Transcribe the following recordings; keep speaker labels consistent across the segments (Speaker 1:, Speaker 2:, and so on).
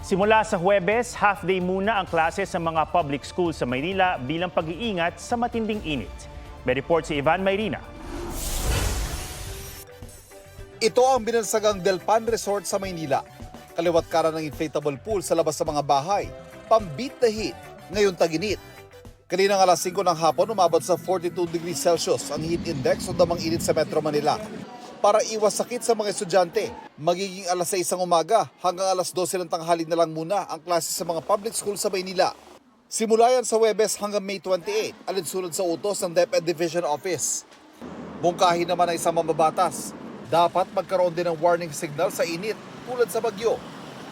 Speaker 1: Simula sa Huwebes, half-day muna ang klase sa mga public schools sa Maynila bilang pag-iingat sa matinding init. May report si Ivan Mayrina.
Speaker 2: Ito ang binansagang Del Pan Resort sa Maynila. Kaliwat kanan ng inflatable pool sa labas ng mga bahay. Pambit na heat, ngayon taginit. Kaninang alas 5 ng hapon, umabot sa 42 degrees Celsius ang heat index o damang init sa Metro Manila. Para iwas sakit sa mga estudyante, magiging alas 6 ng umaga hanggang alas 12 ng tanghali na lang muna ang klase sa mga public school sa Maynila. Simula yan sa Huwebes hanggang May 28, alinsunod sa utos ng DepEd Division Office. Bungkahin naman ng isang mambabatas, dapat magkaroon din ng warning signal sa init tulad sa bagyo.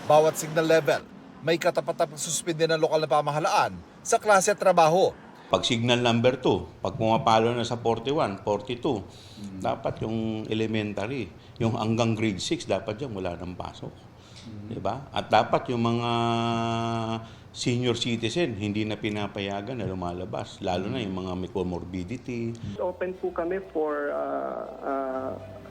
Speaker 2: Bawat signal level, may katapat-tapang suspinde ng lokal na pamahalaan sa klase at trabaho.
Speaker 3: Pag signal number 2, pag pumapalo na sa 41, 42, dapat yung elementary, yung hanggang grade 6, dapat yan wala nang pasok. Diba? At dapat yung mga senior citizen, hindi na pinapayagan na lumalabas, lalo na yung mga may comorbidity.
Speaker 4: Open po kami for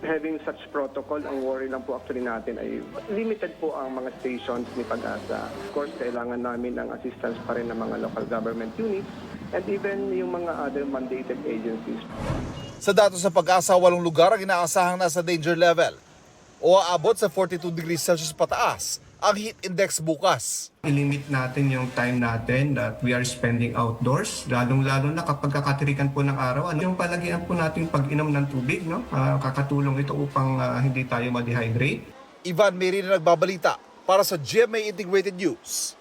Speaker 4: having such protocol. Ang worry lang po actually natin ay limited po ang mga stations ni Pag-asa. Of course, kailangan namin ng assistance pa rin ng mga local government units and even yung mga other mandated agencies.
Speaker 2: Sa datos sa Pag-asa, 8 lugar ang inaasahang nasa danger level o aabot sa 42 degrees Celsius pataas ang heat index bukas.
Speaker 5: I-limit natin yung time natin that we are spending outdoors, lalong-lalo na kapag kakatirikan po ng araw. Yung palagian po natin pag-inom ng tubig, no? Kakatulong ito upang hindi tayo ma-dehydrate.
Speaker 2: Ivan Mayrina nagbabalita para sa GMA Integrated News.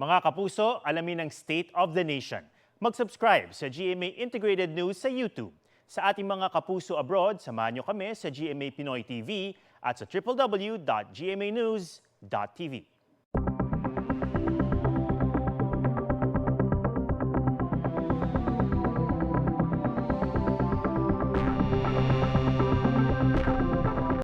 Speaker 1: Mga kapuso, alamin ang State of the Nation. Mag-subscribe sa GMA Integrated News sa YouTube. Sa ating mga kapuso abroad, samahan niyo kami sa GMA Pinoy TV at sa www.gmanews.tv.